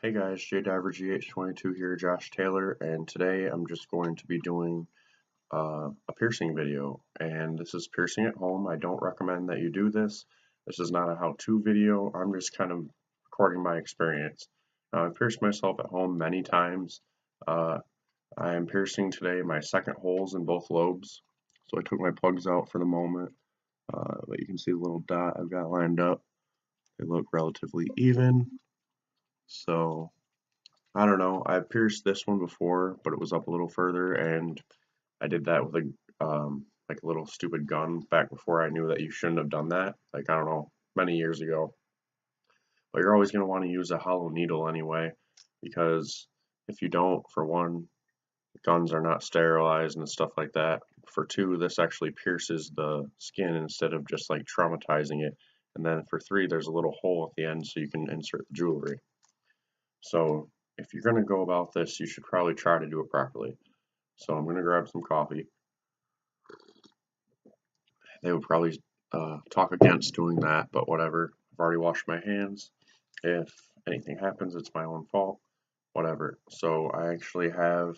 Hey guys, JDiverGH22 here, Josh Taylor, and today I'm just going to be doing a piercing video. And this is piercing at home. I don't recommend that you do this. This is not a how-to video. I'm just kind of recording my experience. I've pierced myself at home many times. Uh, I am piercing today my second holes in both lobes. So I took my plugs out for the moment, but you can see the little dot I've got lined up. They look relatively even. So I don't know. I pierced this one before, but it was up a little further, and I did that with a little stupid gun back before I knew that you shouldn't have done that. Like, I don't know, many years ago. But you're always gonna want to use a hollow needle anyway, because if you don't, for one, guns are not sterilized and stuff like that. For two, this actually pierces the skin instead of just like traumatizing it. And then for three, there's a little hole at the end so you can insert the jewelry. So if you're going to go about this, you should probably try to do it properly. So I'm going to grab some coffee. They would probably talk against doing that, but whatever. I've already washed my hands. If anything happens, it's my own fault. Whatever. So I actually have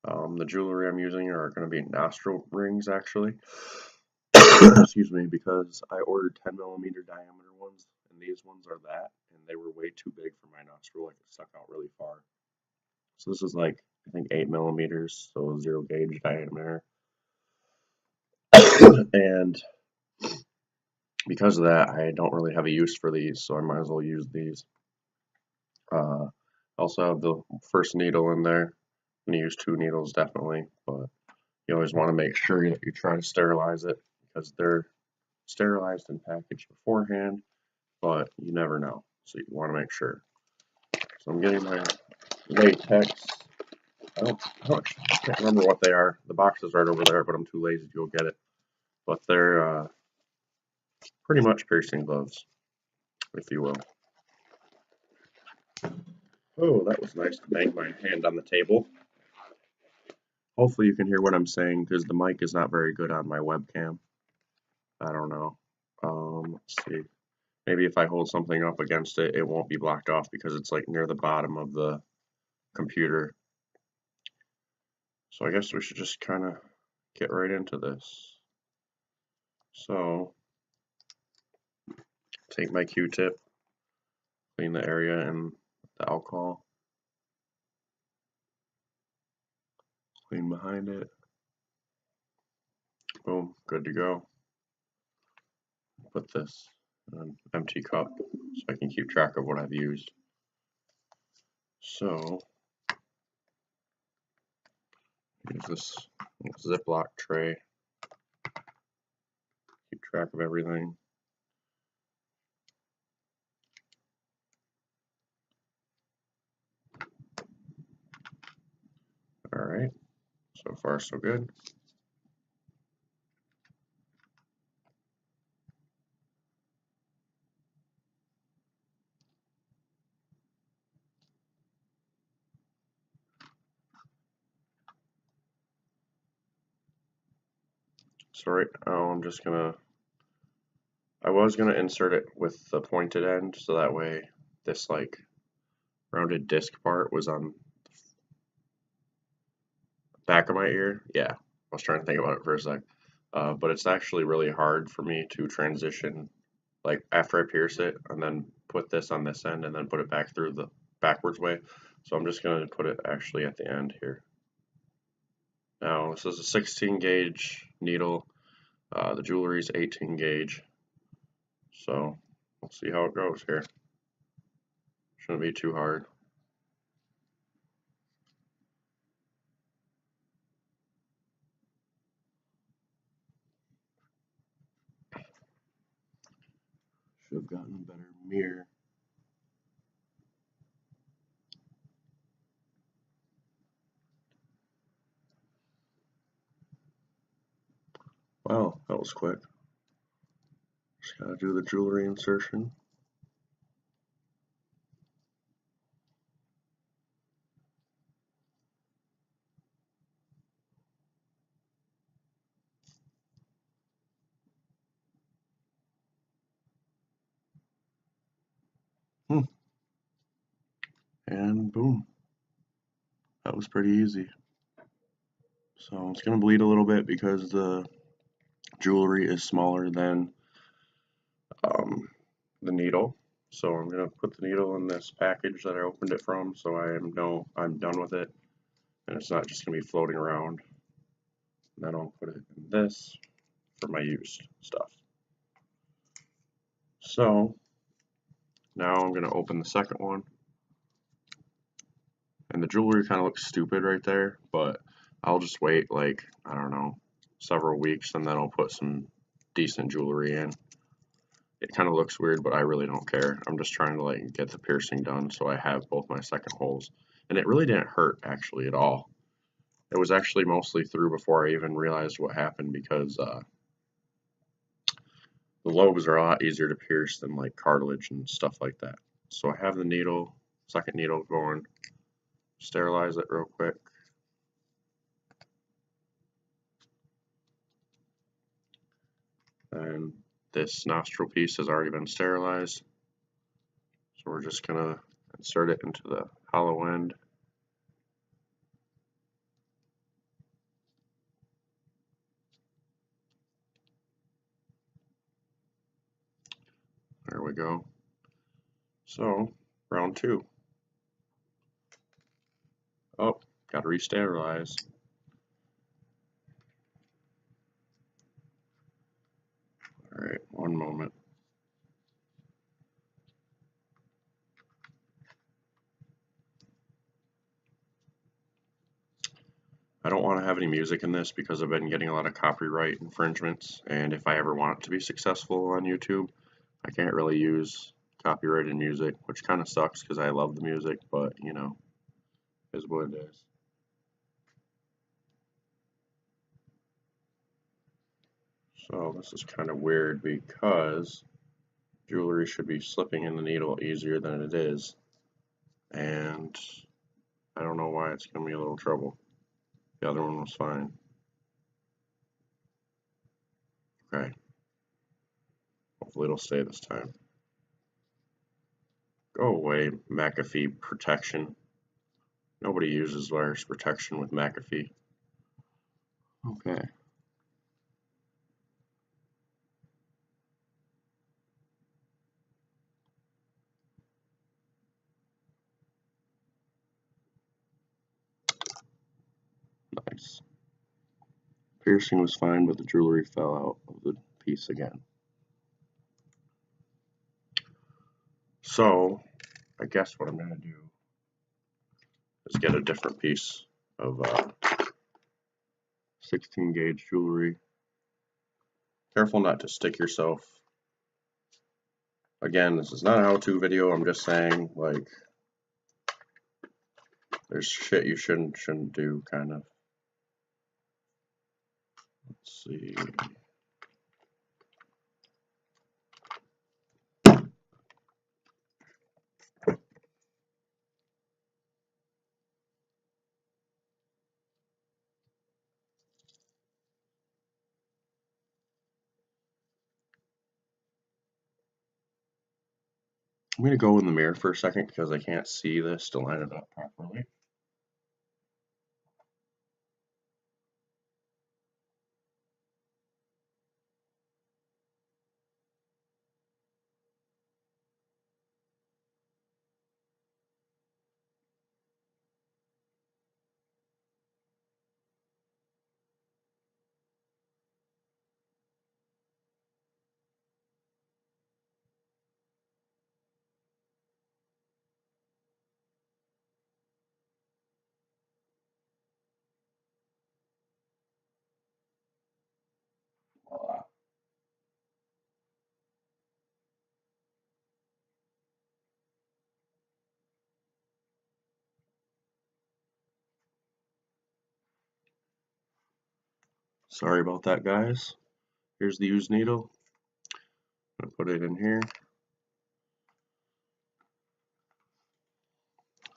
the jewelry I'm using are going to be nostril rings, actually. Excuse me, because I ordered 10mm diameter ones, and these ones are that, and they were way too big for my nostril. Like, it stuck out really far. So this is like, I think 8mm, so 0 gauge diameter. And because of that, I don't really have a use for these, so I might as well use these. Also have the first needle in there. I'm going to use 2 needles definitely, but you always want to make sure that you try to sterilize it because they're sterilized and packaged beforehand, but you never know, so you want to make sure. So I'm getting my latex. I can't remember what they are. The box is right over there, but I'm too lazy to go get it. But they're pretty much piercing gloves, if you will. Oh, that was nice to bang my hand on the table. Hopefully you can hear what I'm saying because the mic is not very good on my webcam. I don't know. Let's see. Maybe if I hold something up against it, it won't be blocked off because it's like near the bottom of the computer. So I guess we should just kind of get right into this. So, take my Q-tip, clean the area and the alcohol, clean behind it. Boom, good to go. Put this in an empty cup so I can keep track of what I've used. So, use this Ziploc tray, keep track of everything. Alright, so far so good. So right now I'm just gonna, I was gonna insert it with the pointed end so that way this like rounded disc part was on the back of my ear. Yeah, I was trying to think about it for a sec. But it's actually really hard for me to transition, like after I pierce it and then put this on this end and then put it back through the backwards way. So I'm just going to put it actually at the end here. Now this is a 16 gauge needle. The jewelry is 18 gauge. So we'll see how it goes here. Shouldn't be too hard. Should have gotten a better mirror. Wow, that was quick. Just gotta do the jewelry insertion. and boom, that was pretty easy. So it's going to bleed a little bit because the jewelry is smaller than the needle. So I'm going to put the needle in this package that I opened it from, so I'm done with it and it's not just going to be floating around. And then I'll put it in this for my used stuff. So now I'm going to open the second one, and the jewelry kind of looks stupid right there, but I'll just wait like, I don't know, several weeks, and then I'll put some decent jewelry in. It kind of looks weird, but I really don't care. I'm just trying to like get the piercing done so I have both my second holes. And it really didn't hurt actually at all. It was actually mostly through before I even realized what happened, because the lobes are a lot easier to pierce than like cartilage and stuff like that. So I have the needle, second needle going, sterilize it real quick. And this nostril piece has already been sterilized. So we're just gonna insert it into the hollow end. There we go. So, round two. Oh, gotta re-sterilize. Alright, one moment. I don't want to have any music in this because I've been getting a lot of copyright infringements, and if I ever want it to be successful on YouTube, I can't really use copyrighted music, which kind of sucks because I love the music, but you know, is what it is. So this is kind of weird because jewelry should be slipping in the needle easier than it is, and I don't know why it's giving me a little trouble. The other one was fine. Okay. Hopefully it'll stay this time. Go away, McAfee protection. Nobody uses virus protection with McAfee. Okay. Nice. Piercing was fine, but the jewelry fell out of the piece again. So, I guess what I'm going to do is get a different piece of 16 gauge jewelry. Careful not to stick yourself. Again, this is not a how-to video. I'm just saying, like, there's shit you shouldn't do, kind of. Let's see. I'm going to go in the mirror for a second because I can't see this to line it up properly. Sorry about that, guys. Here's the used needle. I'm going to put it in here.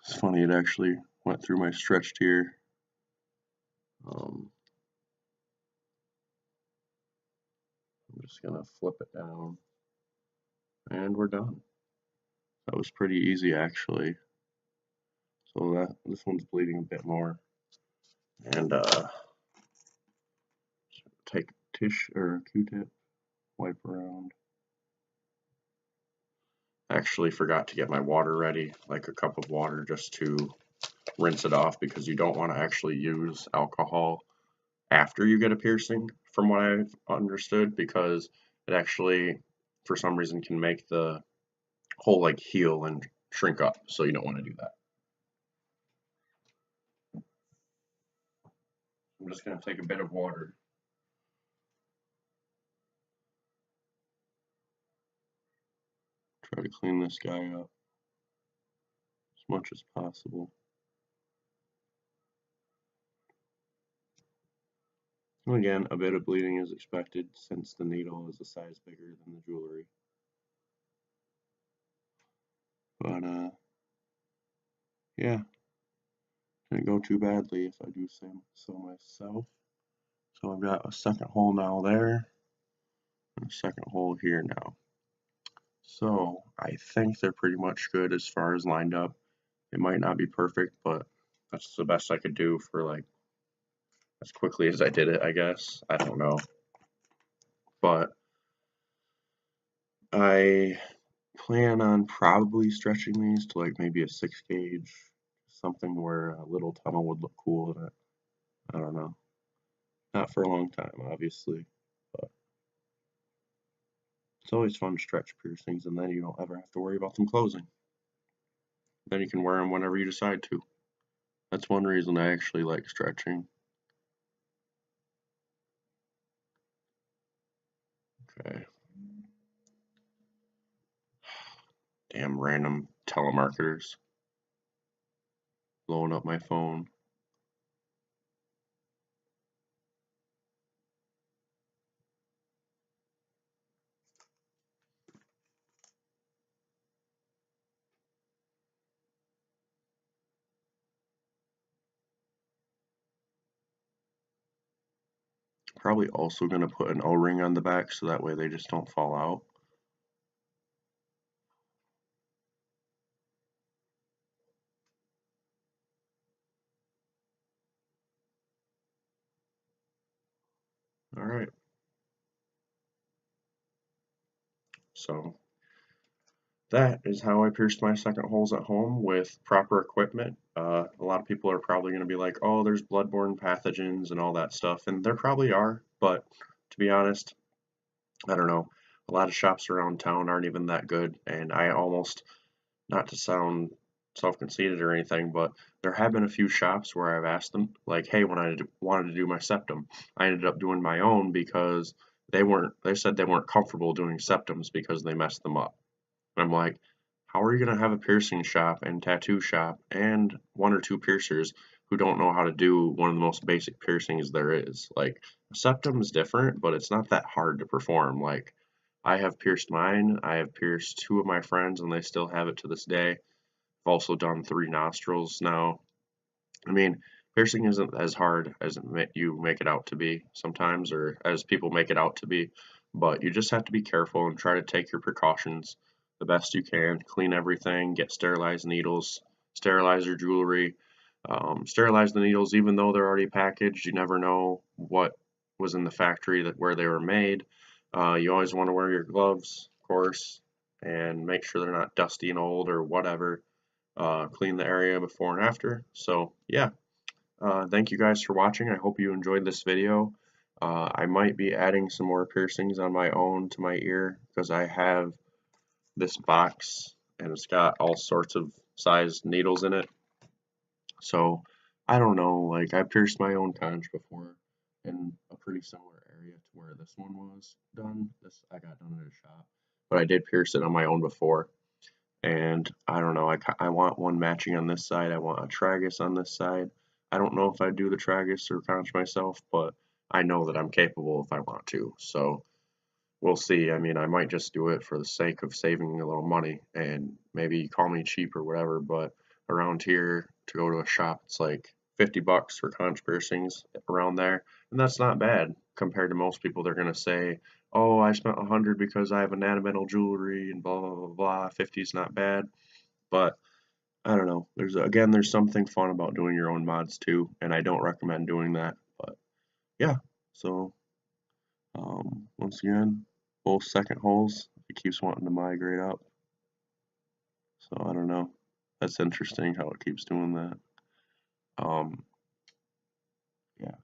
It's funny, it actually went through my stretched here. I'm just going to flip it down. And we're done. That was pretty easy, actually. So this one's bleeding a bit more. And take tissue or Q-tip, wipe around. I actually forgot to get my water ready, like a cup of water just to rinse it off, because you don't want to actually use alcohol after you get a piercing, from what I've understood, because it actually, for some reason, can make the hole like heal and shrink up, so you don't want to do that. I'm just going to take a bit of water. Try to clean this guy up as much as possible. And again, a bit of bleeding is expected since the needle is a size bigger than the jewelry. But yeah, didn't go too badly if I do say so myself. So I've got a second hole now there, and a second hole here now. So I think they're pretty much good as far as lined up. It might not be perfect, but that's the best I could do for like as quickly as I did it, I guess. I don't know. But I plan on probably stretching these to like maybe a 6 gauge, something where a little tunnel would look cool in it. I don't know. Not for a long time, obviously, but it's always fun to stretch piercings, and then you don't ever have to worry about them closing. Then you can wear them whenever you decide to. That's one reason I actually like stretching. Okay. Damn random telemarketers blowing up my phone. Probably also going to put an O-ring on the back so that way they just don't fall out. Alright. So that is how I pierced my second holes at home with proper equipment. A lot of people are probably going to be like, oh, there's bloodborne pathogens and all that stuff, and there probably are, but to be honest, I don't know. A lot of shops around town aren't even that good, and I almost, not to sound self-conceited or anything, but there have been a few shops where I've asked them, like, hey, when I wanted to do my septum, I ended up doing my own because they said they weren't comfortable doing septums because they messed them up. And I'm like, how are you going to have a piercing shop and tattoo shop and one or two piercers who don't know how to do one of the most basic piercings there is? Like, a septum is different, but it's not that hard to perform. Like, I have pierced mine, I have pierced two of my friends, and they still have it to this day. I've also done 3 nostrils now. I mean, piercing isn't as hard as you make it out to be sometimes, or as people make it out to be, but you just have to be careful and try to take your precautions the best you can. Clean everything, get sterilized needles, sterilize your jewelry, sterilize the needles even though they're already packaged. You never know what was in the factory where they were made. You always want to wear your gloves, of course, and make sure they're not dusty and old or whatever. Clean the area before and after. So yeah, thank you guys for watching. I hope you enjoyed this video. I might be adding some more piercings on my own to my ear because I have this box and it's got all sorts of sized needles in it. So I don't know, like I pierced my own conch before in a pretty similar area to where this one was done. This I got done at a shop, but I did pierce it on my own before. And I don't know, I want one matching on this side. I want a tragus on this side. I don't know if I'd do the tragus or conch myself, but I know that I'm capable if I want to. So we'll see. I mean, I might just do it for the sake of saving a little money and maybe call me cheap or whatever, but around here to go to a shop, it's like 50 bucks for conch piercings around there, and that's not bad compared to most people. They're going to say, oh, I spent 100 because I have enamel jewelry and blah, blah, blah, blah. 50 is not bad, but I don't know. There's something fun about doing your own mods too, and I don't recommend doing that. But yeah, so once again, both second holes. It keeps wanting to migrate up. So I don't know. That's interesting how it keeps doing that. Um, yeah.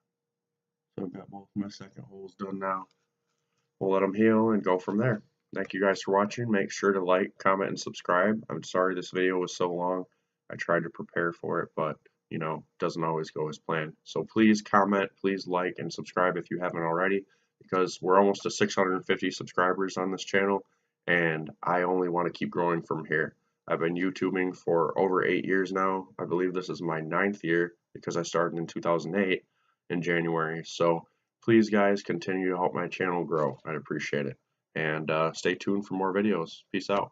So I've got both my second holes done now. We'll let them heal and go from there. Thank you guys for watching. Make sure to like, comment, and subscribe. I'm sorry this video was so long. I tried to prepare for it, but you know, doesn't always go as planned. So please comment, please like, and subscribe if you haven't already, because we're almost to 650 subscribers on this channel, and I only want to keep growing from here. I've been YouTubing for over 8 years now. I believe this is my 9th year because I started in 2008 in January. So please, guys, continue to help my channel grow. I'd appreciate it. And stay tuned for more videos. Peace out.